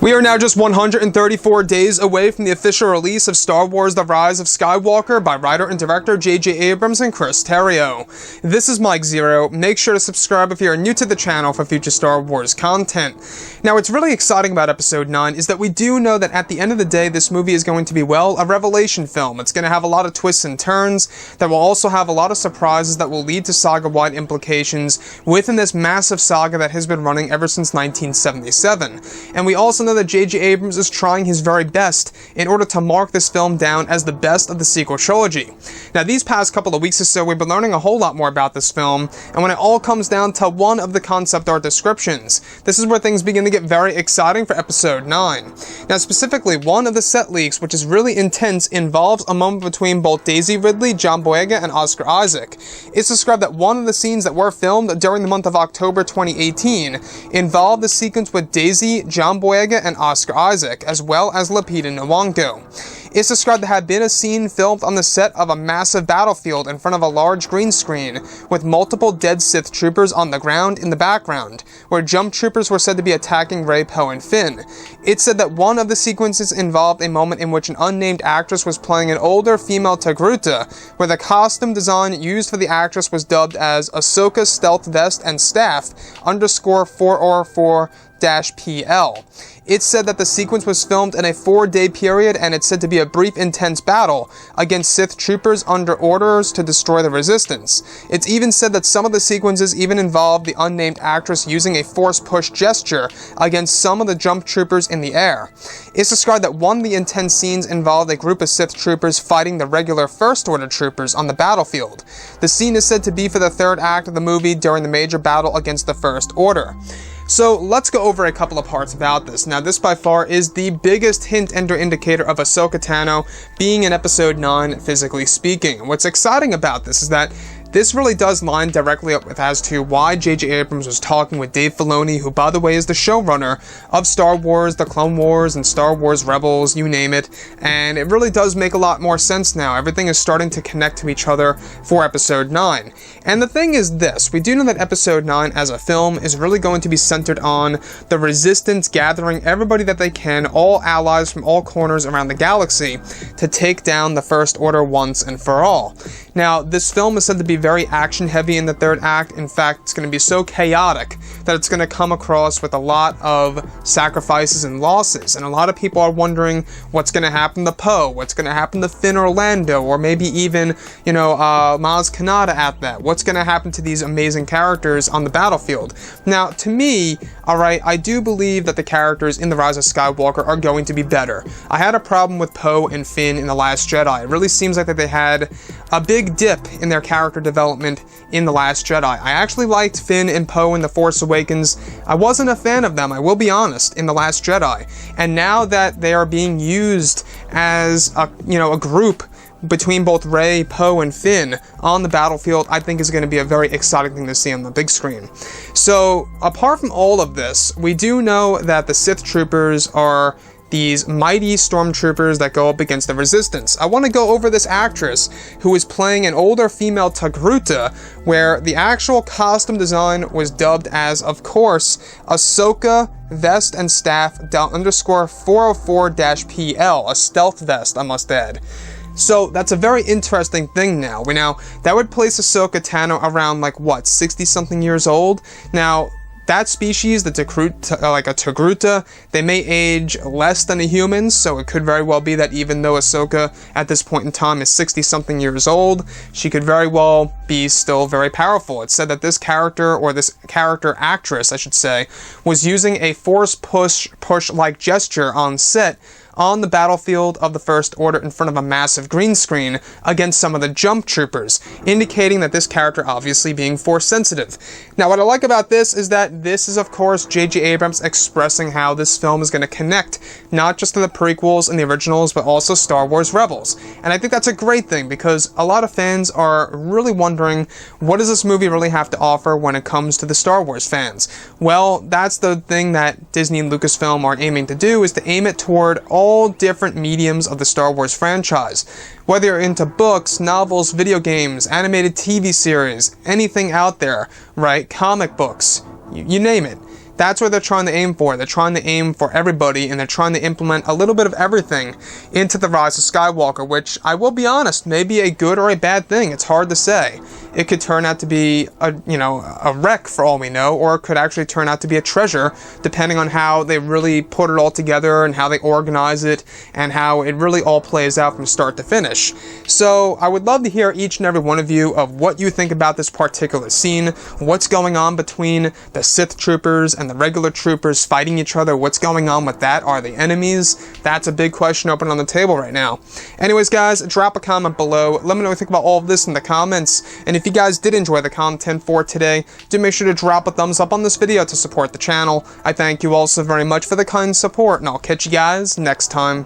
We are now just 134 days away from the official release of Star Wars The Rise of Skywalker by writer and director J.J. Abrams and Chris Terrio. This is Mike Zero. Make sure to subscribe if you are new to the channel for future Star Wars content. Now, what's really exciting about Episode 9 is that we do know that at the end of the day, this movie is going to be, well, a revelation film. It's going to have a lot of twists and turns that will also have a lot of surprises that will lead to saga-wide implications within this massive saga that has been running ever since 1977. And we also know that J.J. Abrams is trying his very best in order to mark this film down as the best of the sequel trilogy. Now, these past couple of weeks or so, we've been learning a whole lot more about this film, and when it all comes down to one of the concept art descriptions, this is where things begin to get very exciting for Episode 9. Now, specifically, one of the set leaks, which is really intense, involves a moment between both Daisy Ridley, John Boyega, and Oscar Isaac. It's described that one of the scenes that were filmed during the month of October 2018 involved the sequence with Daisy, John Boyega, and Oscar Isaac, as well as Lupita Nyong'o. It's described to have been a scene filmed on the set of a massive battlefield in front of a large green screen, with multiple dead Sith troopers on the ground in the background, where jump troopers were said to be attacking Rey, Poe, and Finn. It said that one of the sequences involved a moment in which an unnamed actress was playing an older female Togruta, where the costume design used for the actress was dubbed as Ahsoka Stealth Vest and Staff _404-PL. It said that the sequence was filmed in a 4-day period, and it's said to be a brief, intense battle against Sith troopers under orders to destroy the Resistance. It's even said that some of the sequences even involved the unnamed actress using a force push gesture against some of the jump troopers in the air. It's described that one of the intense scenes involved a group of Sith troopers fighting the regular First Order troopers on the battlefield. The scene is said to be for the third act of the movie during the major battle against the First Order. So let's go over a couple of parts about this. Now, this by far is the biggest hint and indicator of Ahsoka Tano being in Episode 9, physically speaking. What's exciting about this is that this really does line directly up with as to why J.J. Abrams was talking with Dave Filoni, who, by the way, is the showrunner of Star Wars, The Clone Wars, and Star Wars Rebels, you name it, and it really does make a lot more sense now. Everything is starting to connect to each other for Episode 9. And the thing is this, we do know that Episode 9 as a film is really going to be centered on the Resistance gathering everybody that they can, all allies from all corners around the galaxy, to take down the First Order once and for all. Now, this film is said to be very action-heavy in the third act. In fact, it's going to be so chaotic that it's going to come across with a lot of sacrifices and losses. And a lot of people are wondering what's going to happen to Poe, what's going to happen to Finn or Lando, or maybe even, Maz Kanata at that. What's going to happen to these amazing characters on the battlefield? Now, to me, alright, I do believe that the characters in The Rise of Skywalker are going to be better. I had a problem with Poe and Finn in The Last Jedi. It really seems like that they had a big dip in their character development in The Last Jedi. I actually liked Finn and Poe in The Force Awakens. I wasn't a fan of them, I will be honest, in The Last Jedi. And now that they are being used as a group between both Rey, Poe, and Finn on the battlefield, I think is going to be a very exciting thing to see on the big screen. So, apart from all of this, we do know that the Sith troopers are these mighty stormtroopers that go up against the Resistance. I want to go over this actress who is playing an older female Togruta, where the actual costume design was dubbed as, of course, Ahsoka Vest and Staff _404-PL, a stealth vest, I must add. So that's a very interesting thing now. That would place Ahsoka Tano around, 60-something years old? Now, that species, the Togruta, they may age less than a human, so it could very well be that even though Ahsoka at this point in time is 60-something years old, she could very well be still very powerful. It's said that this character, or this character actress, I should say, was using a force push-like gesture on set on the battlefield of the First Order in front of a massive green screen against some of the jump troopers, indicating that this character obviously being force sensitive. Now, what I like about this is that this is, of course, J.J. Abrams expressing how this film is going to connect not just to the prequels and the originals, but also Star Wars Rebels. And I think that's a great thing, because a lot of fans are really wondering, what does this movie really have to offer when it comes to the Star Wars fans? Well, that's the thing that Disney and Lucasfilm are aiming to do, is to aim it toward all different mediums of the Star Wars franchise. Whether you're into books, novels, video games, animated TV series, anything out there, right? Comic books, you name it. That's what they're trying to aim for. They're trying to aim for everybody, and they're trying to implement a little bit of everything into the Rise of Skywalker, which, I will be honest, may be a good or a bad thing. It's hard to say. It could turn out to be a wreck for all we know, or it could actually turn out to be a treasure, depending on how they really put it all together and how they organize it and how it really all plays out from start to finish. So I would love to hear each and every one of you of what you think about this particular scene, what's going on between the Sith troopers and the regular troopers fighting each other, what's going on with that, are they enemies? That's a big question open on the table right now. Anyways guys, drop a comment below, let me know what you think about all of this in the comments, and if you guys did enjoy the content for today, do make sure to drop a thumbs up on this video to support the channel. I thank you all so very much for the kind support, and I'll catch you guys next time.